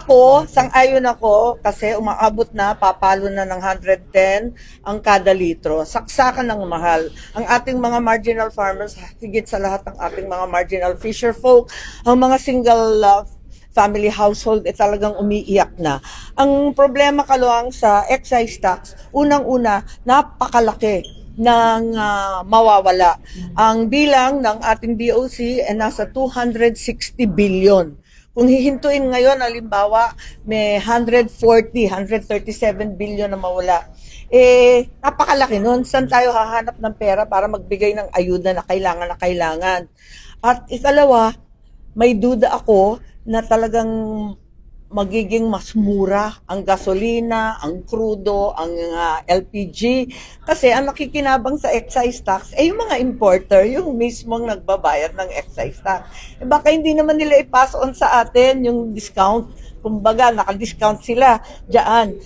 Ako, sang-ayon ako kasi umaabot na, papalo na ng 110 ang kada litro. Saksakan ng mahal. Ang ating mga marginal farmers, higit sa lahat ng ating mga marginal fisher folk, ang mga single family household talagang umiiyak na. Ang problema kaluang sa excise tax, unang-una, napakalaki ng mawawala. Ang bilang ng ating DOC ay nasa 260 billion. Kung hihintuin ngayon, halimbawa, may 137 billion na mawala. Napakalaki nun. Saan tayo hahanap ng pera para magbigay ng ayuda na kailangan? At ikalawa, may duda ako na talagang magiging mas mura ang gasolina, ang crudo, ang LPG. Kasi ang nakikinabang sa excise tax ay yung mga importer, yung mismong nagbabayad ng excise tax. Baka hindi naman nila i-pass on sa atin yung discount. Kumbaga, naka-discount sila dyan.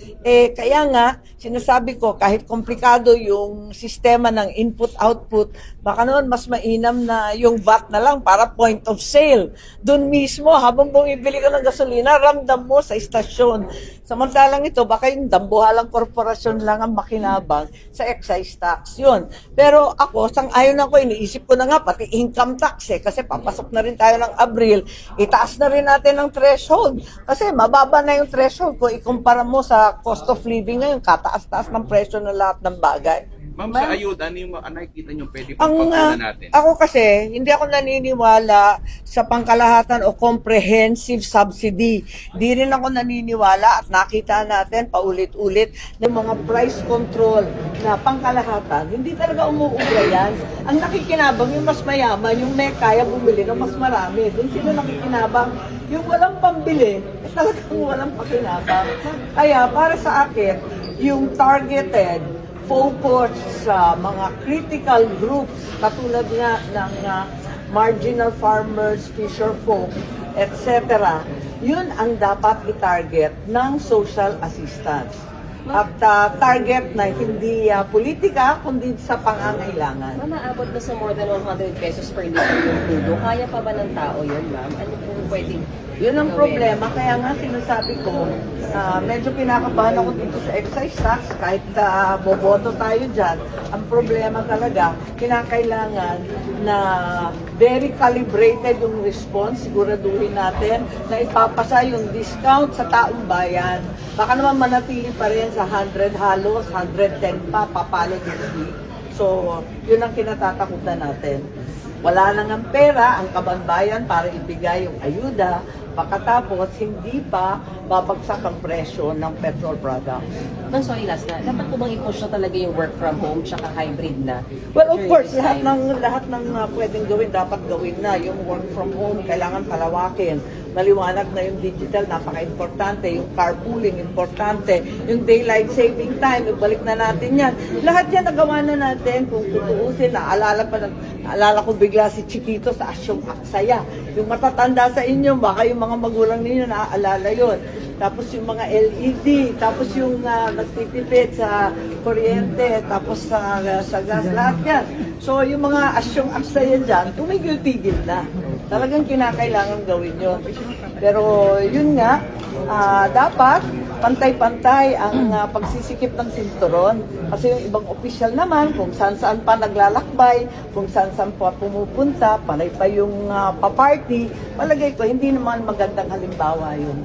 Kaya nga, sinasabi ko, kahit komplikado yung sistema ng input-output, baka noon mas mainam na yung VAT na lang para point of sale. Doon mismo, habang bumibili ka ng gasolina, ramdam mo sa istasyon. Samantalang ito, baka yung dambuhalang korporasyon lang ang makinabang sa excise tax. Yun. Pero ako, sang-ayon ako, iniisip ko na nga, pati income tax kasi papasok na rin tayo ng Abril, itaas na rin natin ang threshold. Kasi mababa na yung threshold kung ikumpara mo sa cost of living ngayon, kataas-taas ng presyo ng lahat ng bagay. Ma'am, sa ayuda, ano yung nakikita nyo pwede pagpagkunan natin? Ako kasi, hindi ako naniniwala sa pangkalahatan o comprehensive subsidy. Di rin ako naniniwala at nakita natin paulit-ulit ng mga price control na pangkalahatan. Hindi talaga umuubra yan. Ang nakikinabang yung mas mayaman, yung may kaya bumili ng mas marami. Doon sila nakikinabang. Yung walang pambili, talagang walang pakinabang. Kaya para sa akin, yung targeted focus sa mga critical groups katulad nga ng marginal farmers, fisher folk, etc. Yun ang dapat i-target ng social assistance. At target na hindi politika, kundi sa pangangailangan. Maabot na sa more than 100 pesos per liter yung crudo. Kaya pa ba ng tao yun, ma'am? Ano po pwedeng yun ang problema, kaya nga sinasabi ko, medyo kinakabahan ako dito sa excise tax, kahit boboto tayo dyan. Ang problema talaga, kinakailangan na very calibrated yung response, siguraduhin natin na ipapasa yung discount sa taong bayan. Baka naman manatili pa rin sa 100 halos, 110 pa, papalo this week. So, yun ang kinatatakutan natin. Wala lang ang pera, ang kababayan para ibigay yung ayuda, pagkatapos hindi pa babagsak ang presyo ng petrol products. Ma'am, sorry, last na. Dapat po bang i-push na talaga yung work from home tsaka hybrid na? Well, of course, lahat ng pwedeng gawin, dapat gawin na. Yung work from home, kailangan palawakin. Maliwanag na yung digital, napaka-importante. Yung carpooling, importante. Yung daylight saving time, ibalik na natin yan. Lahat yan nagawa na natin. Kung tutuusin, naalala ko bigla si Chiquito sa Asyong Aksaya. Yung matatanda sa inyo, baka yung mga magulang ninyo naaalala yon. Tapos yung mga LED, tapos yung nagtitipid sa kuryente, tapos sa gas, lahat yan. So yung mga Asyong Aksaya dyan, tumigil-tigil na. Talagang kinakailangan gawin yun. Pero yun nga, dapat pantay-pantay ang pagsisikip ng sinturon. Kasi yung ibang opisyal naman, kung saan-saan pa naglalakbay, kung saan-saan pa pumupunta, panay pa yung pa-party, palagay ko, hindi naman magandang halimbawa yun.